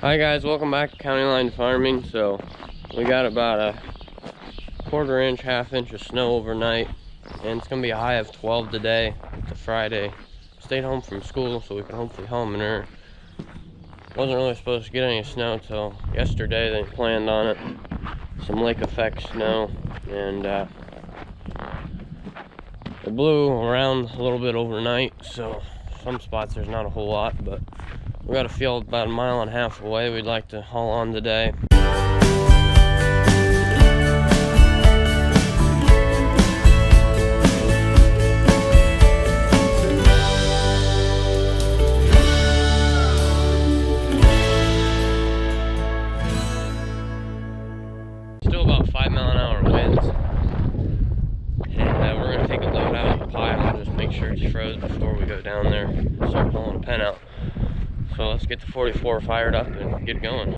Hi guys, welcome back to CountyLine Farming. So we got about a quarter-inch, half-inch of snow overnight, and it's gonna be a high of 12 today. It's a Friday. Stayed home from school so we can hopefully haul manure. Wasn't really supposed to get any snow till yesterday. They planned on it. Some lake effect snow, and it blew around a little bit overnight, so some spots there's not a whole lot, but we got a field about a mile and a half away we'd like to haul on today. Still about 5-mile-an-hour winds, and we're going to take a load out of the pile and just make sure it's froze before we go down there and start pulling a pen out. So let's get the 44 fired up and get going.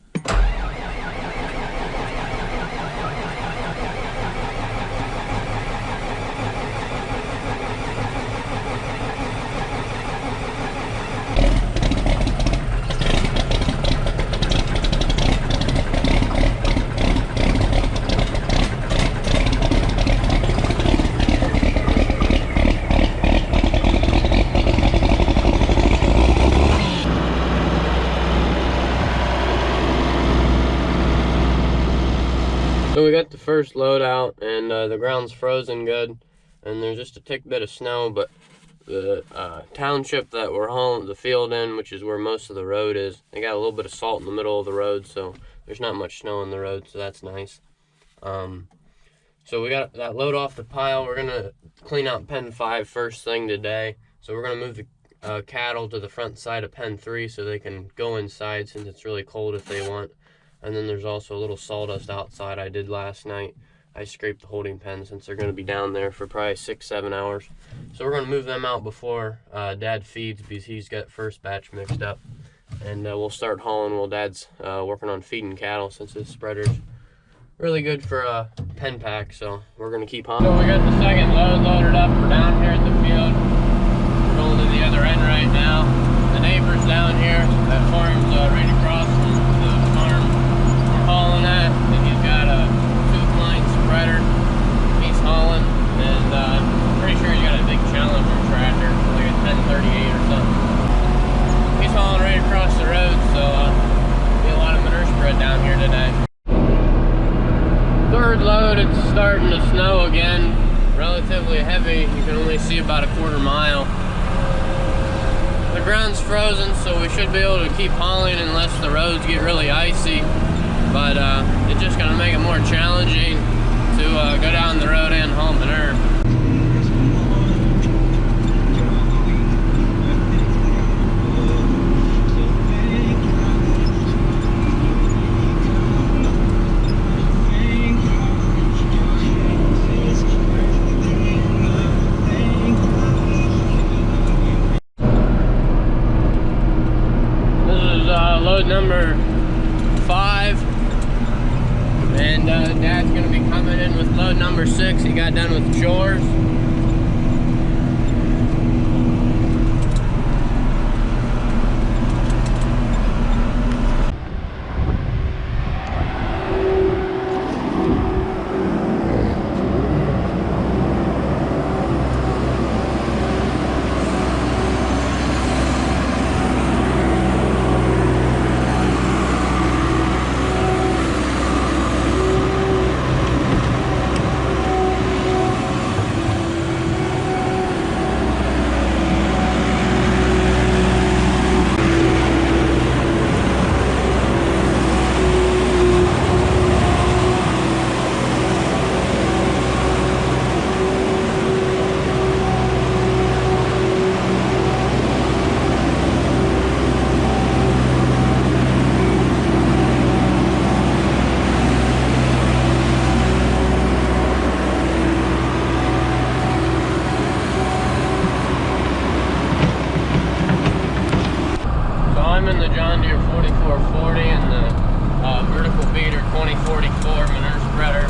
So we got the first load out, and the ground's frozen good, and there's just a tick bit of snow, but the township that we're hauling the field in, which is where most of the road is, they got a little bit of salt in the middle of the road, so there's not much snow in the road, so that's nice. So we got that load off the pile. We're gonna clean out pen 5 first thing today. So we're gonna move the cattle to the front side of pen 3 so they can go inside since it's really cold if they want. And then there's also a little sawdust outside I did last night. I scraped the holding pen since they're going to be down there for probably 6-7 hours. So we're going to move them out before Dad feeds, because he's got first batch mixed up. And we'll start hauling while Dad's working on feeding cattle, since his spreader's really good for a pen pack. So we're going to keep hauling. So we got the second load loaded up. We're down here at the field. We're going to the other end right now. The neighbor's down here. That farm's right across from the farm hauling at, and he's got a 2-line spreader. He's hauling, and I'm pretty sure he's got a big Challenger tractor, like a 1038 or something. He's hauling right across the road, so be a lot of manure spread down here today. Third load, it's starting to snow again, relatively heavy. You can only see about a quarter mile. The ground's frozen, so we should be able to keep hauling unless the roads get really icy. But it's just going to make it more challenging to go down the road and haul manure. This is load number 5. And Dad's going to be coming in with load number 6. He got done with chores. I'm in the John Deere 4440 and the vertical beater 2044 manure spreader,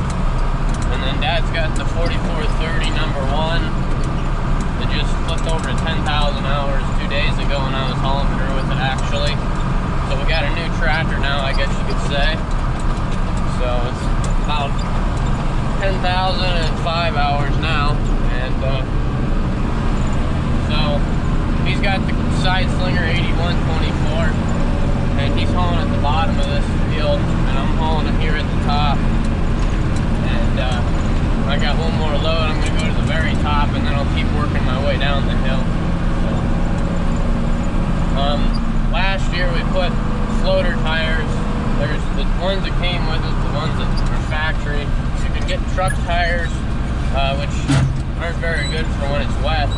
and then Dad's got the 4430 number 1 that just flipped over to 10,000 hours 2 days ago when I was hauling manure with it actually. So we got a new tractor now, I guess you could say. So it's about 10,005 hours now, and so he's got the side slinger 8124, and he's hauling at the bottom of this field, and I'm hauling it here at the top. And I got one more load. I'm going to go to the very top, and then I'll keep working my way down the hill. So, last year we put floater tires. There's the ones that came with it, the ones that are factory. You can get truck tires, which aren't very good for when it's wet,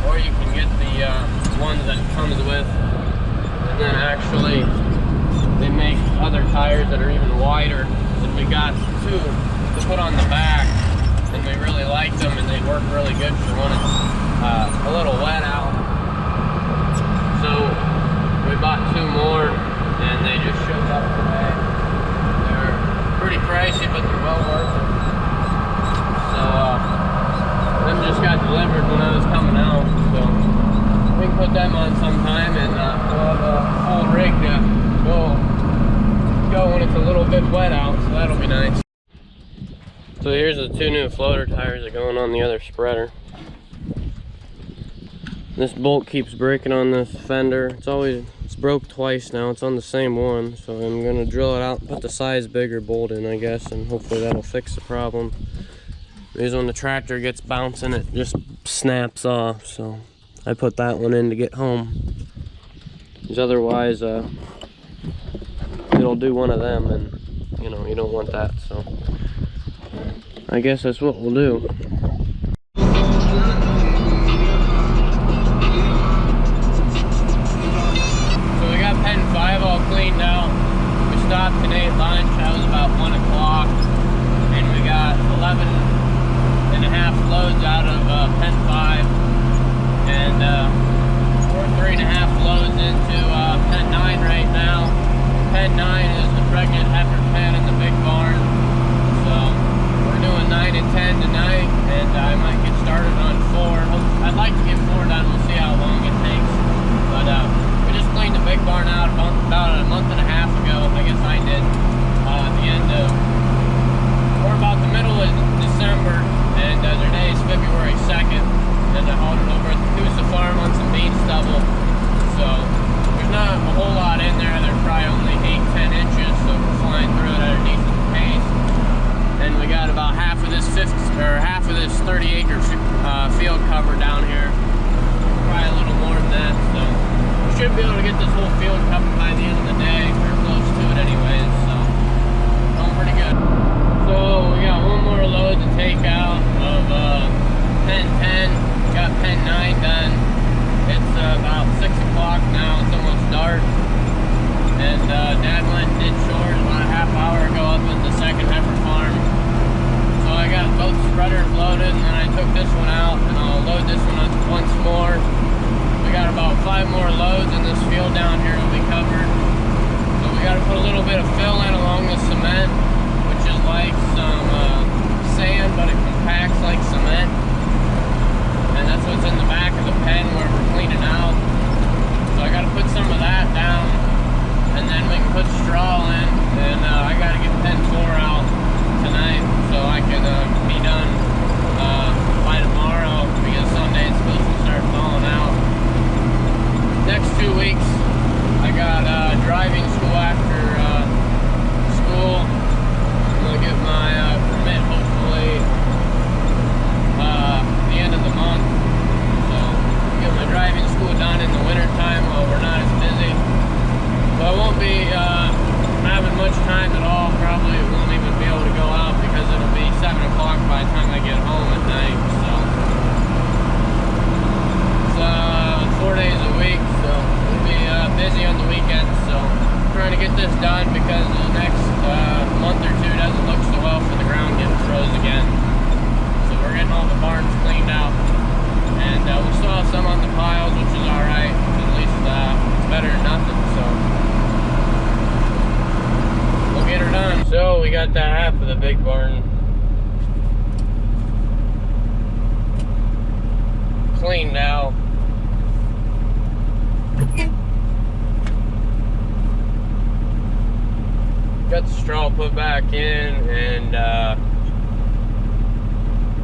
or you can get the ones that it comes with. And then actually, they make other tires that are even wider. And we got two to put on the back, and we really like them, and they work really good for when it's a little wet out. So we bought two more, and they just showed up today. They're pretty pricey, but they're well worth it. So them just got delivered when I was coming out, so we can put them on sometime, and we'll have a full rig to go when it's a little bit wet out, so that'll be nice. So here's the two new floater tires that are going on the other spreader. This bolt keeps breaking on this fender. It's broke twice now. It's on the same one, so I'm gonna drill it out, put the size bigger bolt in, I guess, and hopefully that'll fix the problem. Because when the tractor gets bouncing, it just snaps off. So I put that one in to get home. Because otherwise, it'll do one of them, and you know you don't want that. So I guess that's what we'll do. Pen 5 all cleaned out. We stopped and ate lunch. That was about 1 o'clock, and we got 11 and a half loads out of pen 5, and we're 3 and a half loads into pen 9 right now. Pen 9 is the pregnant heifer pen in the big barn, so we're doing 9 and 10 tonight, and I might get started on 4. I'd like to get 4 done. We'll see how long it takes, but cleaned the big barn out about a month and a half ago. I guess I did at the end of, or about the middle of December, and today is February 2nd, and I hauled it over at the Coosa farm on some bean stubble. So there's not a whole lot in there. They're probably only 8-10 inches, so we're flying through it at a decent pace. And we got about half of this 30-acre field cover down here. Probably a little more than that. So should be able to get this whole field covered by the end of the day, or close to it anyways, so going pretty good. So we got one more load to take out of pen 10, got pen 9 done. It's about 6 o'clock now, it's almost dark, and Dad went and did chores about a half hour ago up at the second heifer farm. So I got both spreaders loaded, and then I took this one out, and I'll load this one up once more. We got about 5 more loads, and this field down here will be covered. So we got to put a little bit of fill in along the cement, which is like some sand, but it compacts like cement. And that's what's in the back of the pen where we're cleaning out. So I got to put some of that down, and then we can put straw in. And I got to get pen 4 out tonight, so I can be done by tomorrow, because Sunday it's supposed to start falling out. Next 2 weeks, I got driving school after school. I'm gonna get my permit hopefully the end of the month. So get my driving school done in the winter time while we're not as busy. So I won't be having much time at all. Probably won't even be able to go out because it'll be 7 o'clock by the time I get home at night. So it's 4 days a week, so we'll be busy on the weekends. So I'm trying to get this done because the next month or 2 doesn't look so well for the ground getting froze again. So we're getting all the barns cleaned out, and we still have some on the piles, which is all right. At least it's better than nothing. So we'll get her done. So we got that half of the big barn cleaned out. got the straw put back in, and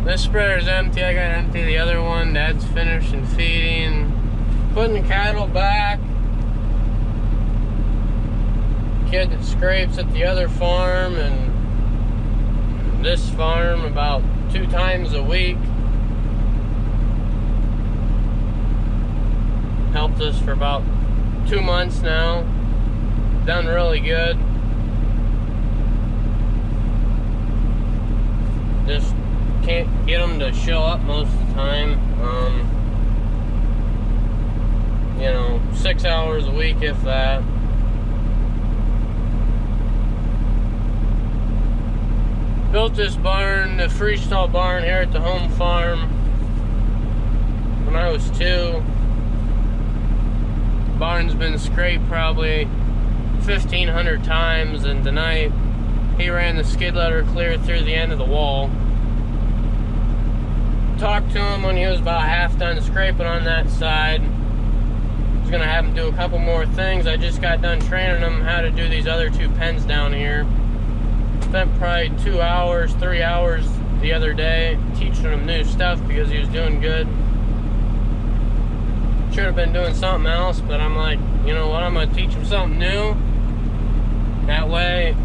this spreader's empty. I gotta empty the other one. Dad's finishing feeding, putting the cattle back. Kid that scrapes at the other farm and this farm about 2 times a week. Helped us for about 2 months now. Done really good. Just can't get them to show up most of the time. You know, 6 hours a week, if that. Built this barn, the freestyle barn here at the home farm when I was 2. Barn's been scraped probably 1,500 times, and tonight he ran the skid loader clear through the end of the wall. Talked to him when he was about half done scraping on that side. I was gonna have him do a couple more things. I just got done training him how to do these other 2 pens down here. Spent probably 2 hours, 3 hours the other day teaching him new stuff because he was doing good. Should have been doing something else, but I'm like, you know what, I'm gonna teach him something new. That way,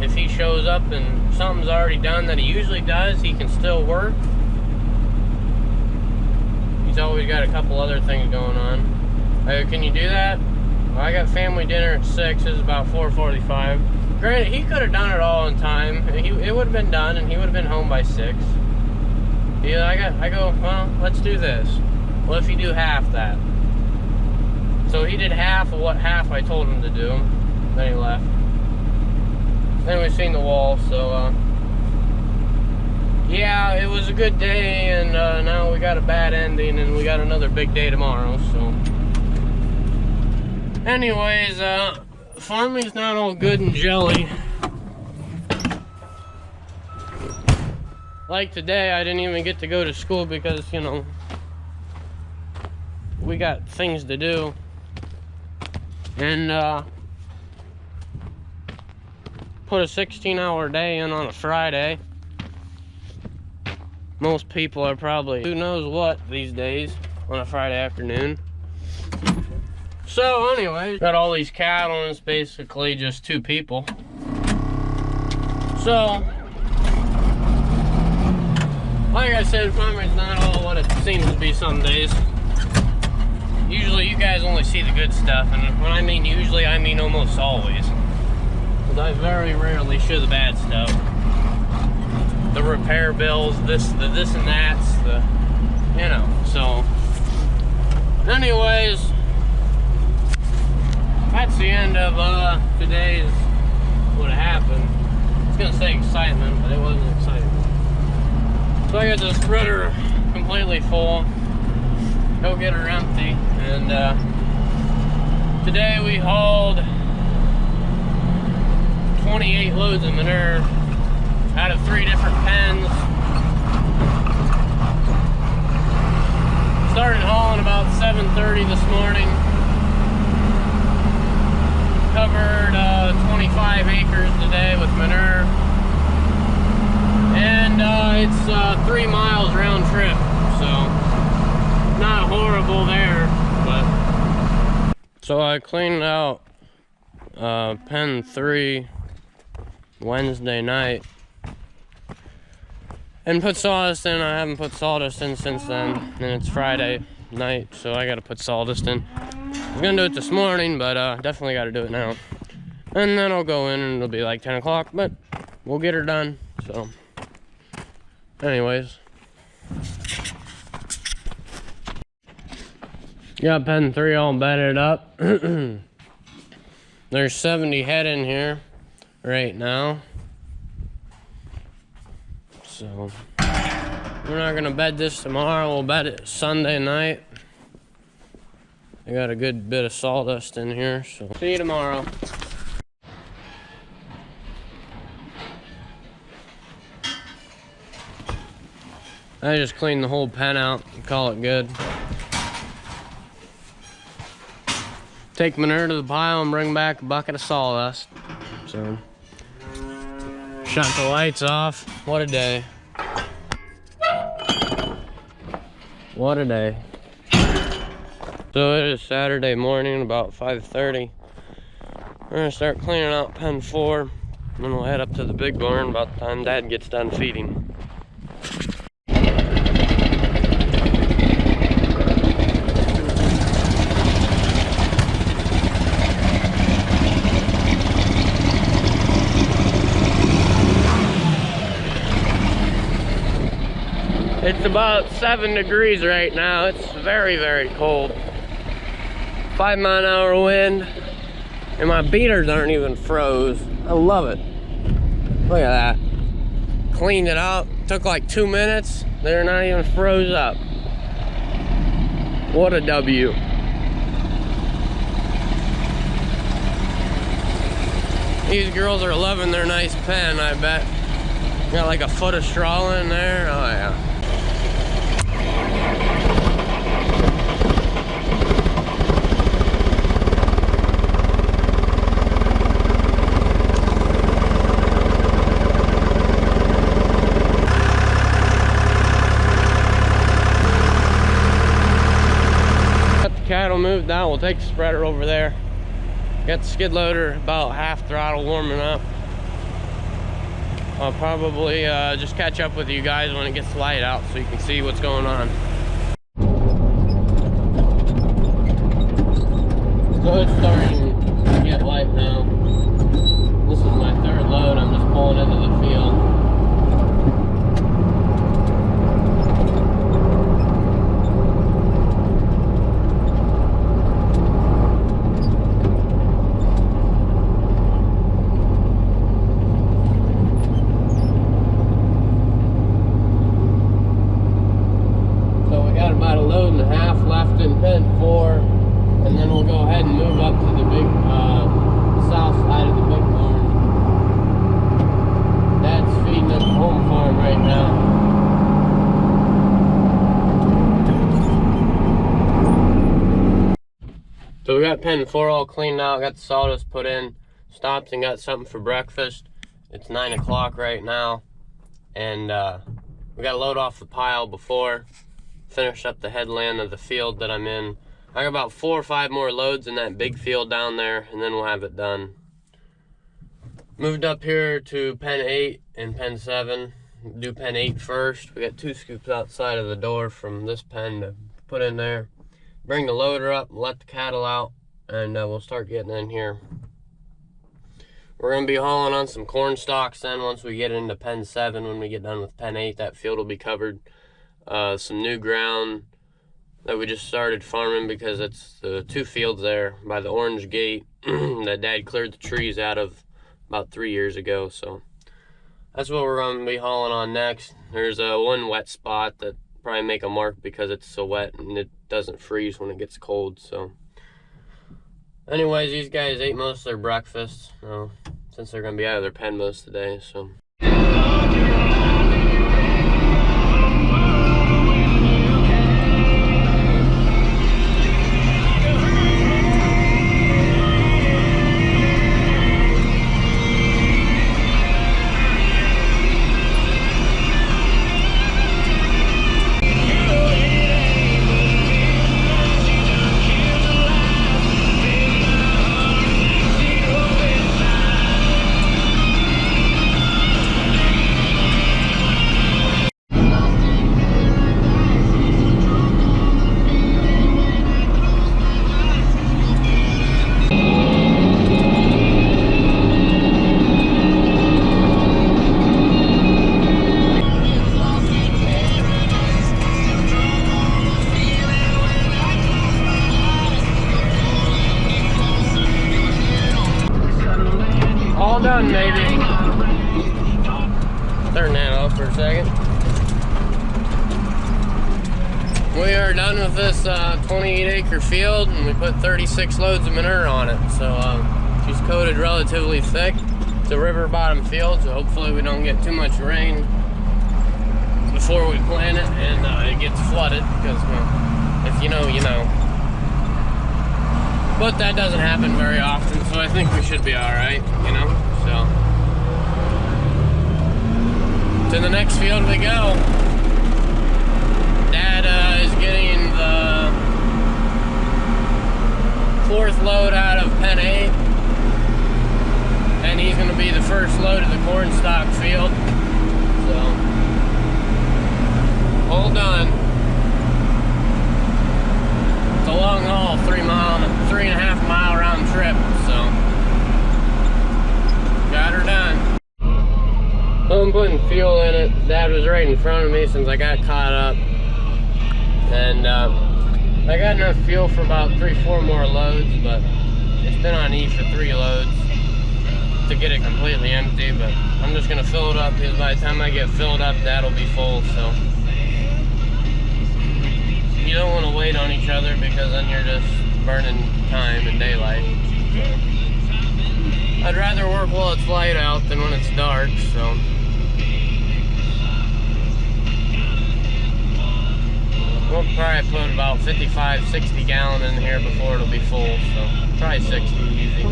if he shows up and something's already done that he usually does, he can still work. He's always got a couple other things going on. Can you do that? Well, I got family dinner at 6. It's about 4:45. Granted, he could have done it all in time. It would have been done, and he would have been home by 6. Yeah, I go, well, let's do this. Well, if you do half that. So he did half of what half I told him to do. Then he left. Then we seen the wall, so, yeah, it was a good day, and now we got a bad ending, and we got another big day tomorrow, so. Anyways, farming's not all good and jelly. Like today, I didn't even get to go to school because, you know, we got things to do. And, put a 16-hour day in on a Friday. Most people are probably who knows what these days on a Friday afternoon. So anyway, got all these cattle, and it's basically just 2 people. So, like I said, farming's not all what it seems to be some days. Usually you guys only see the good stuff, and when I mean usually, I mean almost always. Because I very rarely show the bad stuff. The repair bills, this and that's, you know, so. Anyways, that's the end of today's what happened. I was gonna say excitement, but it wasn't excitement. So I got the spreader completely full. Go get her empty. And today we hauled 28 loads of manure out of 3 different pens. Started hauling about 7:30 this morning. Covered 25 acres today with manure. And it's 3 miles round trip, so not horrible there, but. So I cleaned out pen 3 Wednesday night and put sawdust in. I haven't put sawdust in since then, and it's Friday night, so I gotta put sawdust in. I was gonna do it this morning, but definitely gotta do it now. And then I'll go in and it'll be like 10 o'clock, but we'll get her done. So anyways, got pen 3 all bedded up. There's 70 head in here right now. So we're not gonna bed this tomorrow, we'll bed it Sunday night. I got a good bit of sawdust in here, so see you tomorrow. I just cleaned the whole pen out and call it good. Take manure to the pile and bring back a bucket of sawdust. So Shut the lights off. What a day. What a day. So it is Saturday morning, about 5:30. We're gonna start cleaning out pen 4, and then we'll head up to the big barn about the time Dad gets done feeding. It's about 7 degrees right now. It's very, very cold. 5-mile-an-hour wind, and my beaters aren't even froze. I love it. Look at that. Cleaned it out. Took like 2 minutes. They're not even froze up. What a W. These girls are loving their nice pen, I bet. Got like a foot of straw in there. Oh yeah. Cattle moved out. We'll take the spreader over there. Got the skid loader about half throttle warming up. I'll probably just catch up with you guys when it gets light out so you can see what's going on. So it's starting to get light now. This is my 3rd load. I'm just pulling into the field. In pen 4, and then we'll go ahead and move up to the big south side of the big barn. Dad's feeding at the home farm right now. So we got pen 4 all cleaned out, got the sawdust put in, stopped and got something for breakfast. It's 9 o'clock right now, and we got to load off the pile before finish up the headland of the field that I'm in. I got about 4 or 5 more loads in that big field down there, and then we'll have it done. Moved up here to pen 8 and pen 7. Do pen 8 first. We got 2 scoops outside of the door from this pen to put in there. Bring the loader up, let the cattle out, and we'll start getting in here. We're going to be hauling on some corn stalks then once we get into pen 7. When we get done with pen 8, that field will be covered. Some new ground that we just started farming because it's the 2 fields there by the orange gate that Dad cleared the trees out of about 3 years ago. So that's what we're going to be hauling on next. There's one wet spot that probably make a mark because it's so wet and it doesn't freeze when it gets cold. So anyways, these guys ate most of their breakfast since they're going to be out of their pen most of the day. So all done, maybe. Turn that off for a second. We are done with this 28-acre field, and we put 36 loads of manure on it. So she's coated relatively thick. It's a river bottom field, so hopefully we don't get too much rain before we plant it and it gets flooded, because, well, if you know, you know. But that doesn't happen very often, so I think we should be alright, you know, so. next field we go. Dad is getting the 4th load out of pen 8, and he's going to be the first load of the corn stalk field. So, all done. It's a long haul, 3.5 mile round trip, so got her done. I'm putting fuel in it. Dad was right in front of me since I got caught up, and I got enough fuel for about 3-4 more loads, but it's been on E for 3 loads to get it completely empty. But I'm just gonna fill it up, because by the time I get filled up, Dad'll be full. So you don't want to wait on each other, because then you're just burning time and daylight. So I'd rather work while it's light out than when it's dark. So we'll probably put about 55-60 gallon in here before it'll be full, so probably 60 easy.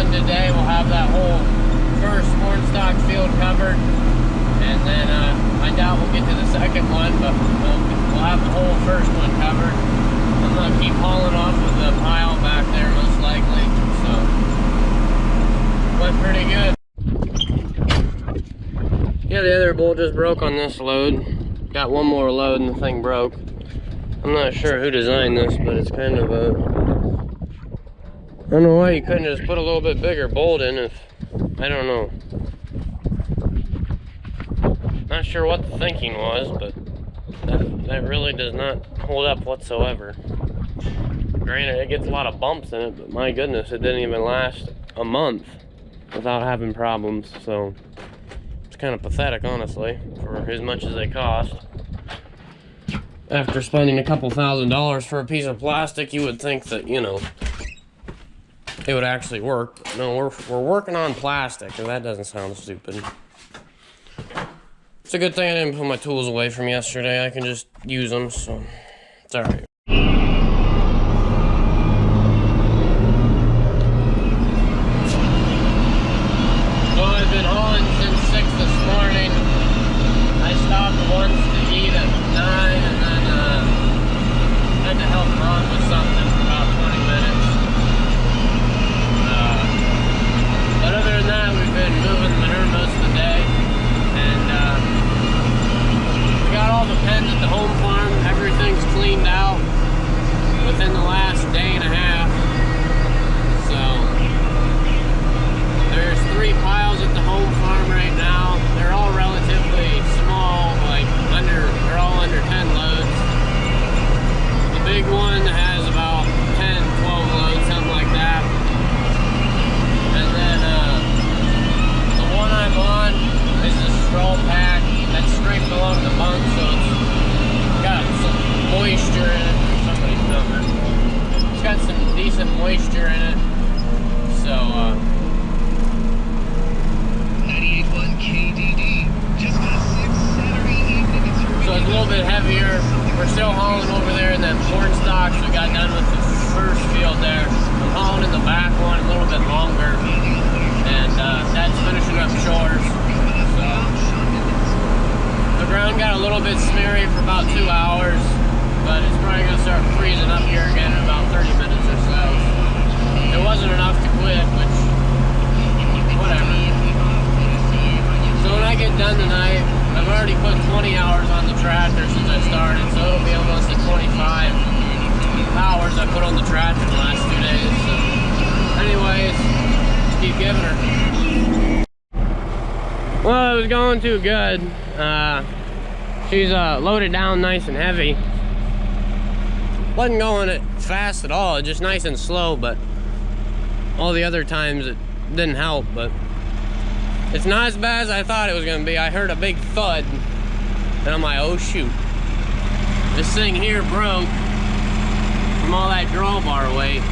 Today we'll have that whole first corn stalk field covered, and then I doubt we'll get to the second one, but we'll have the whole first one covered. I'm gonna keep hauling off of the pile back there most likely, so went pretty good. Yeah, the other bolt just broke on this load. Got one more load and the thing broke. I'm not sure who designed this, but it's kind of a... I don't know why you couldn't just put a little bit bigger bolt in if... I don't know. Not sure what the thinking was, but that really does not hold up whatsoever. Granted, it gets a lot of bumps in it, but my goodness, it didn't even last a month without having problems, so... It's kind of pathetic, honestly, for as much as they cost. after spending a couple $1,000s for a piece of plastic, you would think that, you know, it would actually work. But no, we're working on plastic, and that doesn't sound stupid. It's a good thing I didn't put my tools away from yesterday. I can just use them, so it's alright. Well, I've been hauling since 6 this morning. I stopped once to eat at 9, and then had to help Ron with something for about 20 minutes. But other than that, we've been moving manure most of the day. And we got all the pens at the home farm. Everything's cleaned out within the last day and a half. So there's 3 piles at the home farm right now. They're all relatively small, like they're all under 10 loads. The big one has about 10, 12 loads, something like that. And then the one I'm on is a straw pack that's scraped along the bunk, so it's got some moisture in it. Somebody's coming. It's got some decent moisture in it. So 98.1 KDD. Just a 6 Saturday evening. So it's a little bit heavier. We're still hauling over there in that corn stalks. We got done with the first field there. I'm hauling in the back one a little bit longer, and that's finishing up chores. So the ground got a little bit smeary for about 2 hours, but it's probably gonna start freezing up here again in about 30 minutes or so. It wasn't enough to quit, which whatever. So when I get done tonight, I've already put 20 hours on the tractor since I started, so it'll be almost at 25 hours I put on the tractor in the last 2 days. So anyways, just keep giving her. Well, it was going too good. She's loaded down nice and heavy. Wasn't going fast at all, just nice and slow, but all the other times it didn't help. But it's not as bad as I thought it was gonna be. I heard a big thud, and I'm like, oh shoot. This thing here broke from all that drawbar weight.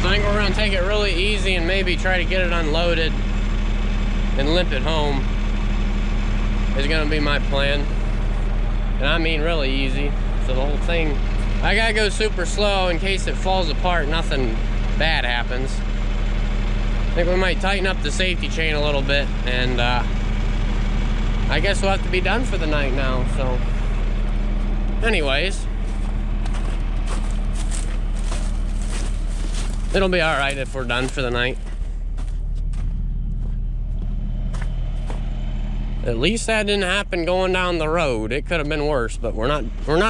So I think we're gonna take it really easy and maybe try to get it unloaded and limp it home is gonna be my plan. And I mean really easy. So the whole thing, I gotta go super slow in case it falls apart, nothing bad happens. I think we might tighten up the safety chain a little bit, and I guess we'll have to be done for the night now. So anyways, it'll be all right if we're done for the night. At least that didn't happen going down the road. It could have been worse, but we're not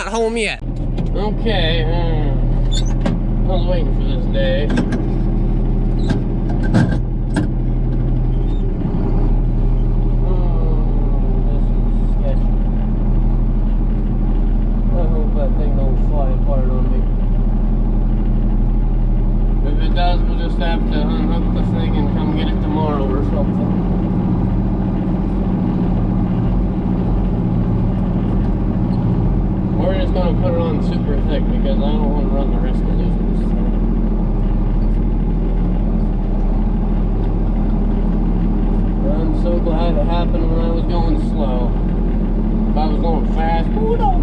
home yet. Okay, I was waiting for this day. We'll just have to unhook the thing and come get it tomorrow or something. We're just going to put it on super thick because I don't want to run the risk of losing this thing. I'm so glad it happened when I was going slow. If I was going fast, ooh, don't